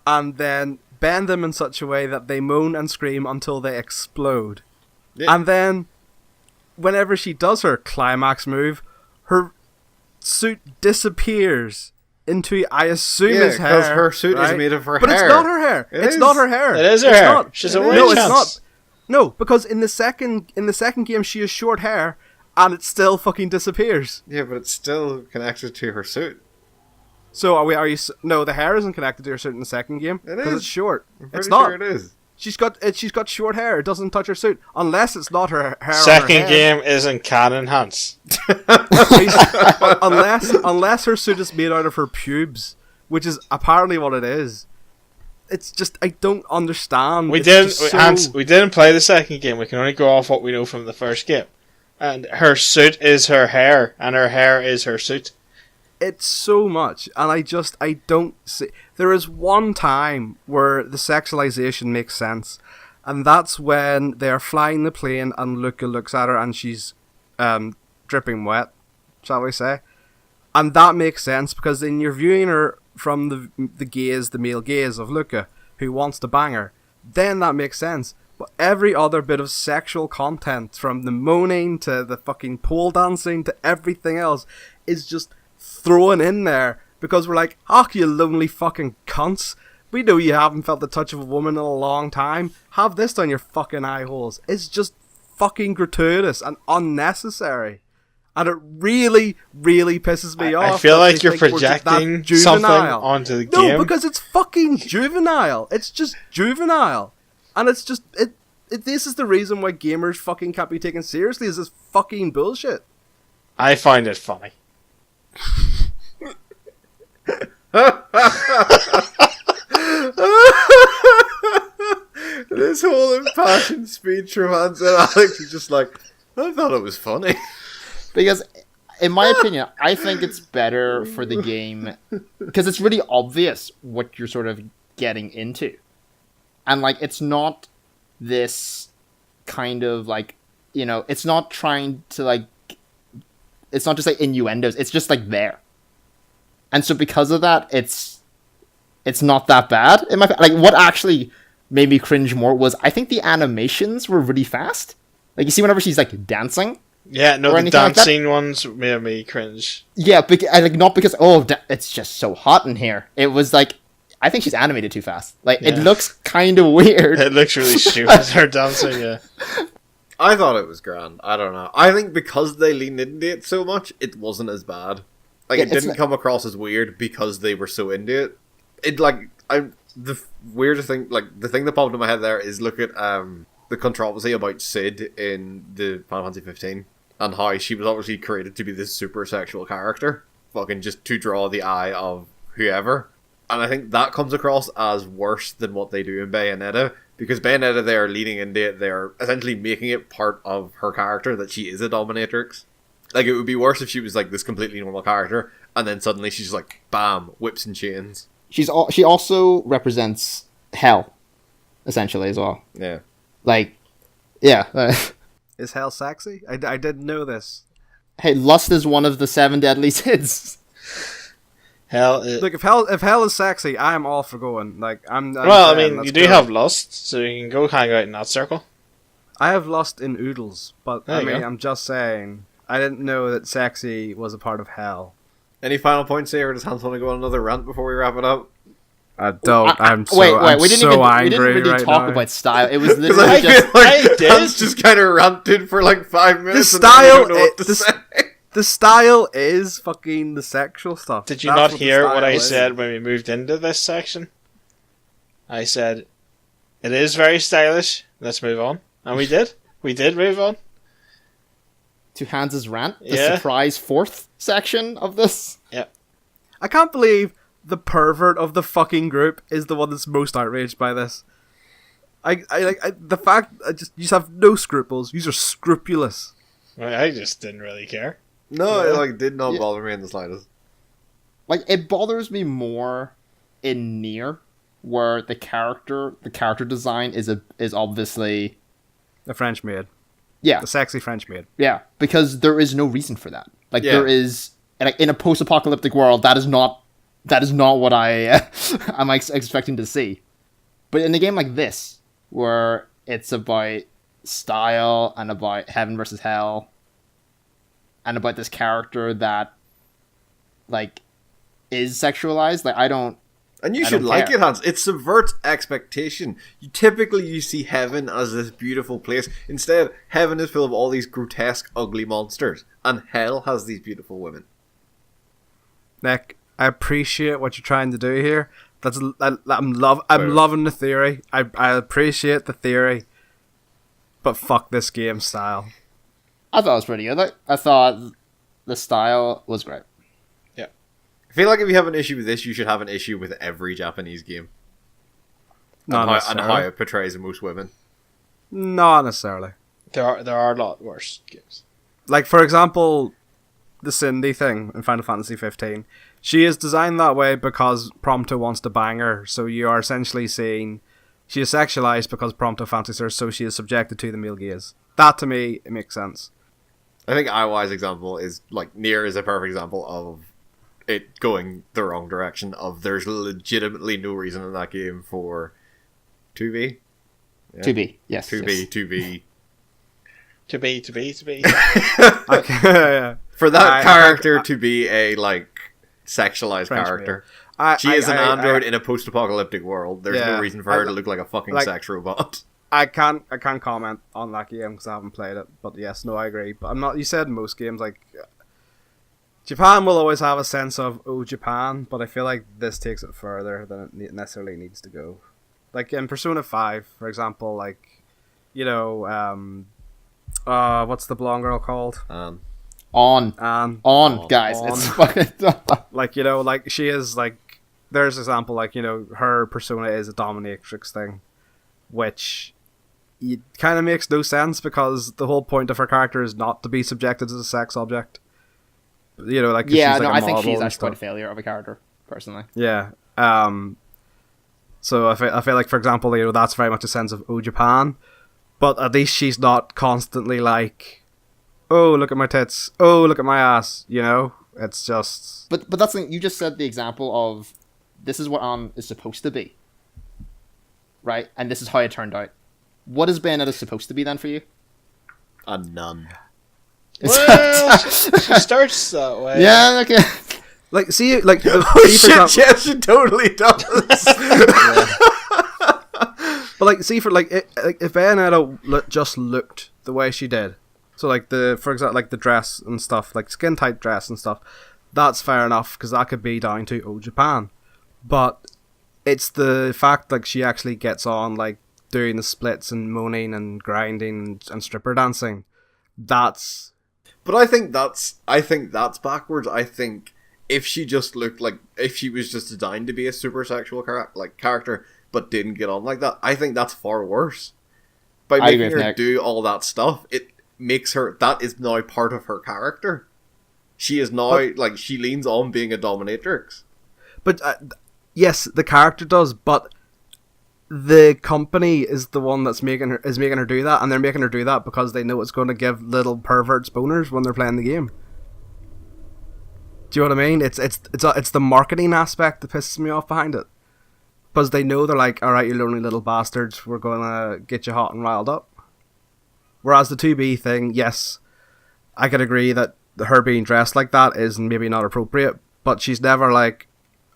Speaker 1: and then bend them in such a way that they moan and scream until they explode. Yeah. And then, whenever she does her climax move, her suit disappears into, I assume, his hair.
Speaker 3: Because her suit is made of her hair.
Speaker 1: But it's not her hair. It's not her hair.
Speaker 2: It is her hair. She's a witch.
Speaker 1: No, it's not. No, because in the second game she has short hair, and it still fucking disappears.
Speaker 3: Yeah, but it's still connected to her suit.
Speaker 1: So are you? No, the hair isn't connected to her suit in the second game.
Speaker 3: It
Speaker 1: because
Speaker 3: is.
Speaker 1: it's short.
Speaker 3: I'm
Speaker 1: It's
Speaker 3: pretty
Speaker 1: not.
Speaker 3: sure it is.
Speaker 1: She's got short hair. It doesn't touch her suit unless it's not her hair.
Speaker 2: Second
Speaker 1: on her head.
Speaker 2: game isn't canon, Hans.
Speaker 1: unless her suit is made out of her pubes, which is apparently what it is. It's just I don't understand.
Speaker 2: We
Speaker 1: It's
Speaker 2: didn't,
Speaker 1: just so-
Speaker 2: Hans. We didn't play the second game. We can only go off what we know from the first game. And her suit is her hair, and her hair is her suit.
Speaker 1: It's so much, and I don't see. There is one time where the sexualization makes sense, and that's when they're flying the plane and Luca looks at her and she's dripping wet, shall we say. And that makes sense because then you're viewing her from the male gaze of Luca, who wants to bang her. Then that makes sense. But every other bit of sexual content, from the moaning to the fucking pole dancing to everything else, is just thrown in there because we're like, oh, you lonely fucking cunts. We know you haven't felt the touch of a woman in a long time. Have this down your fucking eye holes. It's just fucking gratuitous and unnecessary. And it really, really pisses me off.
Speaker 2: I feel
Speaker 1: that
Speaker 2: like
Speaker 1: they
Speaker 2: you're
Speaker 1: think we're just that
Speaker 2: projecting something
Speaker 1: juvenile.
Speaker 2: onto the
Speaker 1: No,
Speaker 2: game.
Speaker 1: because it's fucking juvenile. It's just juvenile. And it's just, this is the reason why gamers fucking can't be taken seriously, is this fucking bullshit.
Speaker 2: I find it funny.
Speaker 3: This whole impassioned speech from Hans and Alex is just like, I thought it was funny.
Speaker 4: Because, in my opinion, I think it's better for the game because it's really obvious what you're sort of getting into. And, like, it's not this kind of, like, you know, it's not trying to, like, it's not just, like, innuendos. It's just, like, there. And so because of that, it's not that bad. Like, what actually made me cringe more was, I think the animations were really fast. Like, you see whenever she's, like, dancing.
Speaker 2: Yeah, no,
Speaker 4: Or
Speaker 2: the
Speaker 4: anything like that?
Speaker 2: dancing ones made me cringe.
Speaker 4: Yeah, like, not because, it's just so hot in here. It was, like, I think she's animated too fast. Like, it
Speaker 2: Yeah.
Speaker 4: looks kind of weird.
Speaker 2: It looks really stupid, her dancing, yeah.
Speaker 3: I thought it was grand. I don't know. I think because they leaned into it so much, it wasn't as bad. Like,
Speaker 4: Yeah,
Speaker 3: it didn't come across as weird because they were so into it. The weirdest thing, like, the thing that popped in my head there is look at the controversy about Sid in the Final Fantasy 15 and how she was obviously created to be this super sexual character, fucking just to draw the eye of whoever. And I think that comes across as worse than what they do in Bayonetta, because Bayonetta, they're leading into it, they're essentially making it part of her character that she is a dominatrix. Like, it would be worse if she was like this completely normal character, and then suddenly she's like, bam, whips and chains.
Speaker 4: She also represents hell, essentially, as well.
Speaker 3: Yeah.
Speaker 4: Like, yeah.
Speaker 1: Is hell sexy? I didn't know this.
Speaker 4: Hey, lust is one of the 7 deadly sins.
Speaker 1: Look, if hell is sexy, I am all for going. Like, I'm
Speaker 2: Well, I
Speaker 1: saying
Speaker 2: mean,
Speaker 1: let's
Speaker 2: you do
Speaker 1: go.
Speaker 2: have lust, so you can go hang out in that circle.
Speaker 1: I have lust in oodles, but
Speaker 2: There
Speaker 1: I
Speaker 2: you
Speaker 1: mean,
Speaker 2: go.
Speaker 1: I'm just saying. I didn't know that sexy was a part of hell.
Speaker 3: Any final points here, or does Hans want to go on another rant before we wrap it up?
Speaker 1: I don't. I'm so.
Speaker 4: Wait,
Speaker 1: I'm
Speaker 4: we didn't
Speaker 1: so
Speaker 4: even
Speaker 1: angry
Speaker 4: we didn't really
Speaker 1: right
Speaker 4: talk
Speaker 1: now.
Speaker 4: about style. It was
Speaker 3: Because
Speaker 4: literally
Speaker 3: I
Speaker 4: just
Speaker 3: feel like
Speaker 2: I did.
Speaker 3: Hans just kind of ranted for like 5 minutes.
Speaker 1: The
Speaker 3: and then I
Speaker 1: style
Speaker 3: don't know what to
Speaker 1: the-
Speaker 3: say.
Speaker 1: The style is fucking the sexual stuff.
Speaker 2: Did you
Speaker 1: That's
Speaker 2: not
Speaker 1: what the
Speaker 2: hear what
Speaker 1: style
Speaker 2: I
Speaker 1: is.
Speaker 2: said when we moved into this section? I said, it is very stylish. Let's move on. And we did. We did move on.
Speaker 4: to Hans's rant, the
Speaker 2: Yeah.
Speaker 4: surprise 4th section of this.
Speaker 1: I can't believe the pervert of the fucking group is the one that's most outraged by this. The fact you just have no scruples. You are scrupulous.
Speaker 2: Well, I just didn't really care.
Speaker 3: No,
Speaker 2: Yeah.
Speaker 3: it like did not
Speaker 4: Yeah.
Speaker 3: bother me in the slightest.
Speaker 4: Like, it bothers me more in Nier, where the character design is obviously
Speaker 1: The French maid,
Speaker 4: yeah,
Speaker 1: the sexy French maid.
Speaker 4: yeah, because there is no reason for that. Like,
Speaker 3: Yeah.
Speaker 4: there is, like, in a post-apocalyptic world, that is not what I am expecting to see. But in a game like this, where it's about style and about heaven versus hell, and about this character that, like, is sexualized, like, I don't
Speaker 3: And you
Speaker 4: I
Speaker 3: should
Speaker 4: don't
Speaker 3: like
Speaker 4: care.
Speaker 3: it, Hans. It subverts expectation. You see heaven as this beautiful place. Instead, heaven is full of all these grotesque, ugly monsters. And hell has these beautiful women.
Speaker 1: Nick, I appreciate what you're trying to do here. I'm loving the theory. I appreciate the theory. But fuck this game style.
Speaker 4: I thought it was pretty good. I thought the style was great.
Speaker 3: I feel like if you have an issue with this, you should have an issue with every Japanese game.
Speaker 1: Not
Speaker 3: And how it portrays most women.
Speaker 1: Not necessarily.
Speaker 2: There are a lot worse games.
Speaker 1: Like, for example, the Cindy thing in Final Fantasy 15. She is designed that way because Prompto wants to bang her. So you are essentially saying she is sexualized because Prompto fancies her, so she is subjected to the male gaze. That, to me, it makes sense.
Speaker 3: I think IY's example is, like, Nier is a perfect example of it going the wrong direction. Of there's legitimately no reason in that game for 2B. Yeah.
Speaker 4: 2B, yes.
Speaker 3: 2B,
Speaker 4: yes.
Speaker 3: 2B.
Speaker 2: To be.
Speaker 1: Okay, yeah.
Speaker 3: For that character to be a, like, sexualized
Speaker 1: French
Speaker 3: character.
Speaker 1: male.
Speaker 3: She is an android in a post-apocalyptic world. There's
Speaker 1: Yeah.
Speaker 3: no reason for her to look like a fucking
Speaker 1: like-
Speaker 3: sex robot.
Speaker 1: I can't comment on that game because I haven't played it. But yes, no, I agree. But I'm not. You said most games, like, Japan will always have a sense of Japan, but I feel like this takes it further than it necessarily needs to go. Like in Persona 5, for example, like, you know, what's the blonde girl called?
Speaker 4: On,
Speaker 1: On,
Speaker 4: guys.
Speaker 1: on.
Speaker 4: It's fucking...
Speaker 1: like, you know, like she is like, there's an example, like, you know, her persona is a dominatrix thing, which it kind of makes no sense because the whole point of her character is not to be subjected as a sex object. You know, like, 'cause
Speaker 4: yeah,
Speaker 1: she's, like,
Speaker 4: no,
Speaker 1: a
Speaker 4: I think
Speaker 1: model
Speaker 4: she's
Speaker 1: and
Speaker 4: actually quite a
Speaker 1: stuff.
Speaker 4: failure of a character, personally.
Speaker 1: Yeah. So I feel like, for example, you know, that's very much a sense of Japan, but at least she's not constantly like, oh, look at my tits, oh, look at my ass, you know? It's just...
Speaker 4: But that's the thing, you just said the example of this is what On is supposed to be. Right? And this is how it turned out. What is Bayonetta supposed to be then for you?
Speaker 3: A nun.
Speaker 2: Well, she starts that way.
Speaker 4: Yeah, okay.
Speaker 1: Like, see, like...
Speaker 3: Oh
Speaker 1: see, for
Speaker 3: shit,
Speaker 1: example-
Speaker 3: yes, she totally does.
Speaker 1: But like, see, for like if Bayonetta just looked the way she did, so like for example, like the dress and stuff, like skin tight dress and stuff, that's fair enough because that could be down to Japan. But it's the fact like she actually gets on like doing the splits and moaning and grinding and stripper dancing. That's...
Speaker 3: But I think that's backwards. I think if she just looked like, if she was just designed to be a super sexual character, but didn't get on like that, I think that's far worse. By
Speaker 4: I agree
Speaker 3: making
Speaker 4: with
Speaker 3: her
Speaker 4: Nick.
Speaker 3: do all that stuff, it makes her, that is now part of her character. She is now, like, she leans on being a dominatrix.
Speaker 1: But yes, the character does, but the company is the one that's making her do that, and they're making her do that because they know it's going to give little perverts boners when they're playing the game. Do you know what I mean? It's the marketing aspect that pisses me off behind it, because they know they're like, all right, you lonely little bastards, we're gonna get you hot and riled up. Whereas the 2B thing, yes, I could agree that her being dressed like that is maybe not appropriate, but she's never like,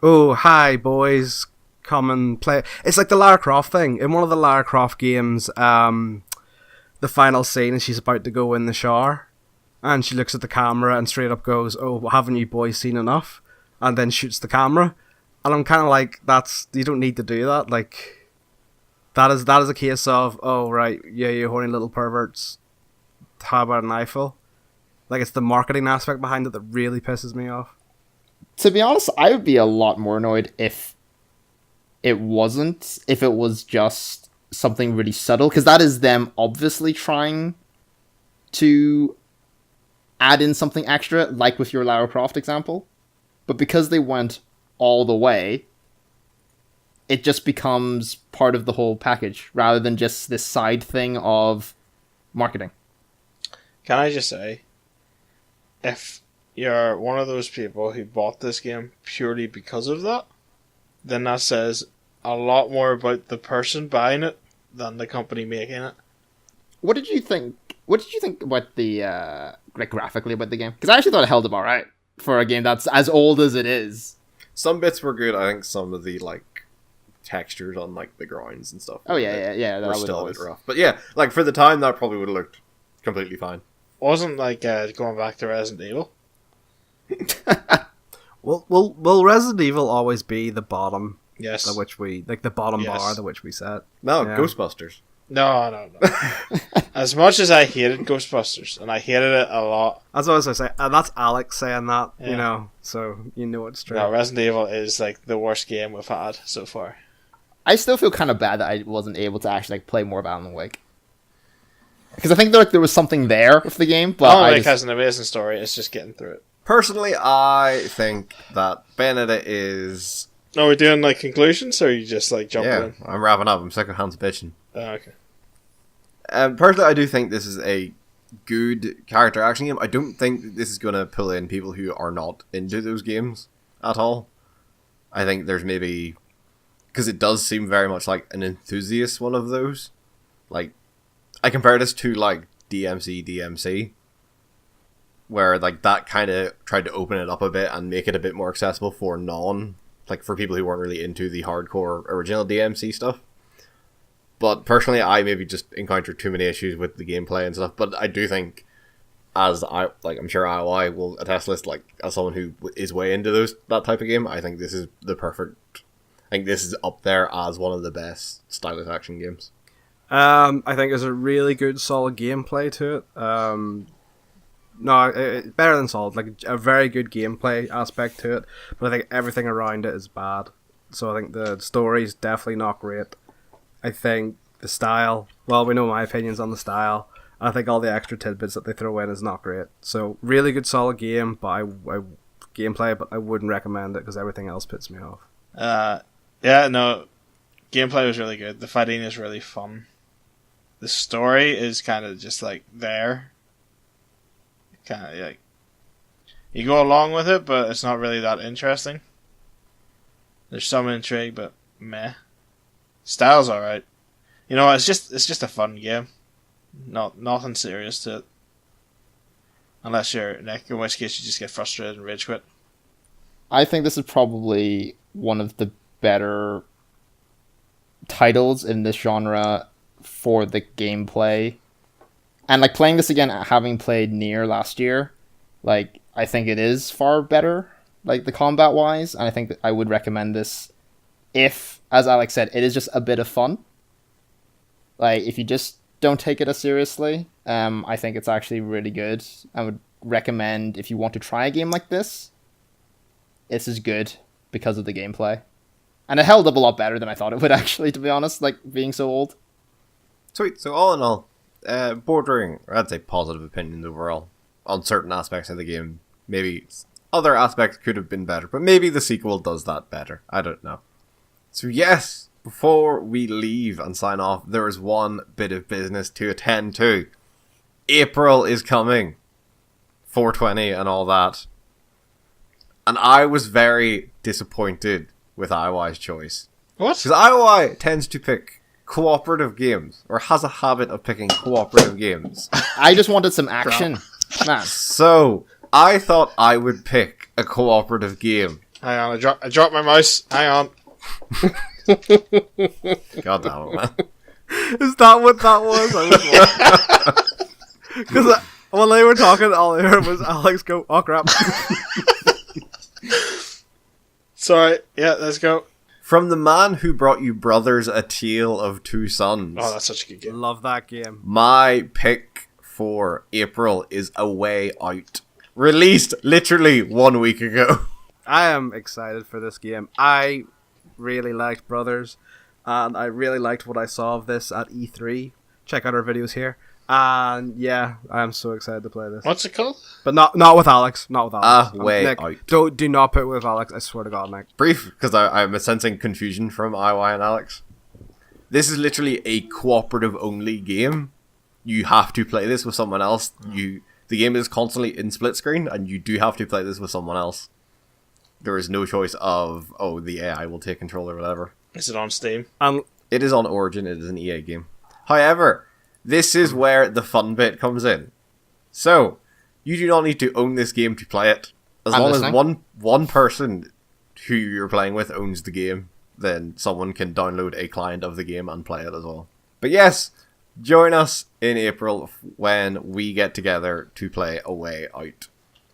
Speaker 1: oh, hi boys, come and play. It's like the Lara Croft thing. In one of the Lara Croft games, the final scene is she's about to go in the shower, and she looks at the camera and straight up goes, oh, haven't you boys seen enough? And then shoots the camera. And I'm kind of like, you don't need to do that. Like, that is a case of, oh, right, yeah, you horny little perverts, how about an eyeful? Like, it's the marketing aspect behind it that really pisses me off.
Speaker 4: To be honest, I would be a lot more annoyed if it was just something really subtle, because that is them obviously trying to add in something extra, like with your Lara Croft example. But because they went all the way, it just becomes part of the whole package, rather than just this side thing of marketing.
Speaker 2: Can I just say, if you're one of those people who bought this game purely because of that, then that says a lot more about the person buying it than the company making it.
Speaker 4: What did you think? What did you think about the like graphically about the game? Because I actually thought it held up all right for a game that's as old as it is.
Speaker 3: Some bits were good. I think some of the like textures on like the grounds and stuff.
Speaker 4: Oh yeah.
Speaker 3: Were
Speaker 4: That
Speaker 3: still a
Speaker 4: was
Speaker 3: bit rough. But yeah, like for the time, that probably would have looked completely fine.
Speaker 2: Wasn't like going back to Resident Evil.
Speaker 1: Will Resident Evil always be the bottom?
Speaker 2: Yes.
Speaker 1: At which we like the bottom
Speaker 2: Yes.
Speaker 1: bar at which we set.
Speaker 3: No,
Speaker 1: Yeah.
Speaker 3: Ghostbusters.
Speaker 2: No. As much as I hated Ghostbusters, and I hated it a lot,
Speaker 1: That's what I was say, and that's Alex saying that.
Speaker 2: Yeah.
Speaker 1: You know, so you know it's true.
Speaker 2: no, Resident Evil is like the worst game we've had so far.
Speaker 4: I still feel kind of bad that I wasn't able to actually like play more of Alan Wake. Because I think there was something there with the game, but
Speaker 2: Alan
Speaker 4: I
Speaker 2: Wake
Speaker 4: just,
Speaker 2: has an amazing story. It's just getting through it.
Speaker 3: Personally, I think that Bayonetta is...
Speaker 2: Are we doing like conclusions, or are you just like jumping
Speaker 3: Yeah,
Speaker 2: in?
Speaker 3: I'm wrapping up. I'm sick of Hans bitching.
Speaker 2: Oh, okay.
Speaker 3: Personally, I do think this is a good character action game. I don't think that this is going to pull in people who are not into those games at all. I think there's maybe... Because it does seem very much like an enthusiast one of those. Like, I compare this to like DMC, where like that kind of tried to open it up a bit and make it a bit more accessible for for people who weren't really into the hardcore original DMC stuff. But personally, I maybe just encountered too many issues with the gameplay and stuff. But I do think, as I'm sure IOI will attest to this, like as someone who is way into that type of game, I think this is the perfect. I think this is up there as one of the best stylish action games.
Speaker 1: I think there's a really good, solid gameplay to it. Better than solid, like a very good gameplay aspect to it. But I think everything around it is bad. So I think the story's definitely not great. I think the style, well, we know my opinions on the style. I think all the extra tidbits that they throw in is not great. So really good, solid game, but gameplay, but I wouldn't recommend it because everything else puts me off.
Speaker 2: Yeah, no. Gameplay was really good. The fighting is really fun. The story is kind of just like there. Kind of like you go along with it, but it's not really that interesting. There's some intrigue, but meh. Style's alright. You know, it's just a fun game. Nothing serious to it. Unless you're Nick, in which case you just get frustrated and rage quit.
Speaker 4: I think this is probably one of the better titles in this genre for the gameplay. And like playing this again, having played Nier last year, like I think it is far better, like the combat wise. And I think that I would recommend this if, as Alex said, it is just a bit of fun. Like if you just don't take it as seriously, I think it's actually really good. I would recommend if you want to try a game like this. This is good because of the gameplay. And it held up a lot better than I thought it would actually, to be honest, like being so old.
Speaker 3: Sweet. So all in all, bordering, or I'd say positive opinions overall on certain aspects of the game. Maybe other aspects could have been better, but maybe the sequel does that better. I don't know. So yes, before we leave and sign off, there is one bit of business to attend to. April is coming. 420 and all that. And I was very disappointed with IOI's choice.
Speaker 2: What?
Speaker 3: Because IOI tends to pick cooperative games, or has a habit of picking cooperative games.
Speaker 4: I just wanted some action. Man.
Speaker 3: So, I thought I would pick a cooperative game.
Speaker 2: Hang on, I dropped my mouse. Hang on.
Speaker 3: God damn it, man.
Speaker 1: Is that what that was? Because when they were talking, all I heard was Alex go, "Oh crap!"
Speaker 2: Sorry. Yeah, let's go.
Speaker 3: From the man who brought you Brothers: A Tale of Two Sons.
Speaker 2: Oh, that's such a good game.
Speaker 1: Love that game.
Speaker 3: My pick for April is A Way Out. Released literally 1 week ago.
Speaker 1: I am excited for this game. I really liked Brothers, and I really liked what I saw of this at E3. Check out our videos here. And yeah, I'm so excited to play this.
Speaker 2: What's it called?
Speaker 1: But not with Alex. Not with Alex.
Speaker 3: Way
Speaker 1: Nick,
Speaker 3: Out.
Speaker 1: do not put it with Alex. I swear to God, Nick.
Speaker 3: Brief, because I'm sensing confusion from IY and Alex. This is literally a cooperative only game. You have to play this with someone else. The game is constantly in split screen, and you do have to play this with someone else. There is no choice of, the AI will take control or whatever.
Speaker 2: Is it on Steam?
Speaker 3: It is on Origin, it is an EA game. However, this is where the fun bit comes in. So, you do not need to own this game to play it. As
Speaker 4: I'm
Speaker 3: long
Speaker 4: listening.
Speaker 3: as one person who you're playing with owns the game, then someone can download a client of the game and play it as well. But yes, join us in April when we get together to play A Way Out.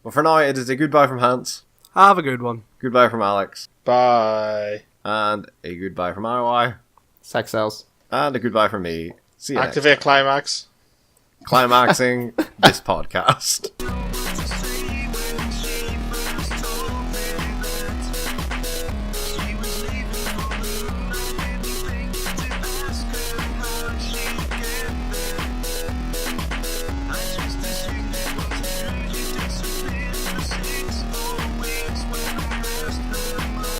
Speaker 3: But for now, it is a goodbye from Hans,
Speaker 1: Have a good one.
Speaker 3: goodbye from Alex,
Speaker 2: Bye.
Speaker 3: and a goodbye from IOI,
Speaker 4: Sex sells.
Speaker 3: and a goodbye from me. See you next
Speaker 2: Activate climax.
Speaker 3: climaxing this podcast.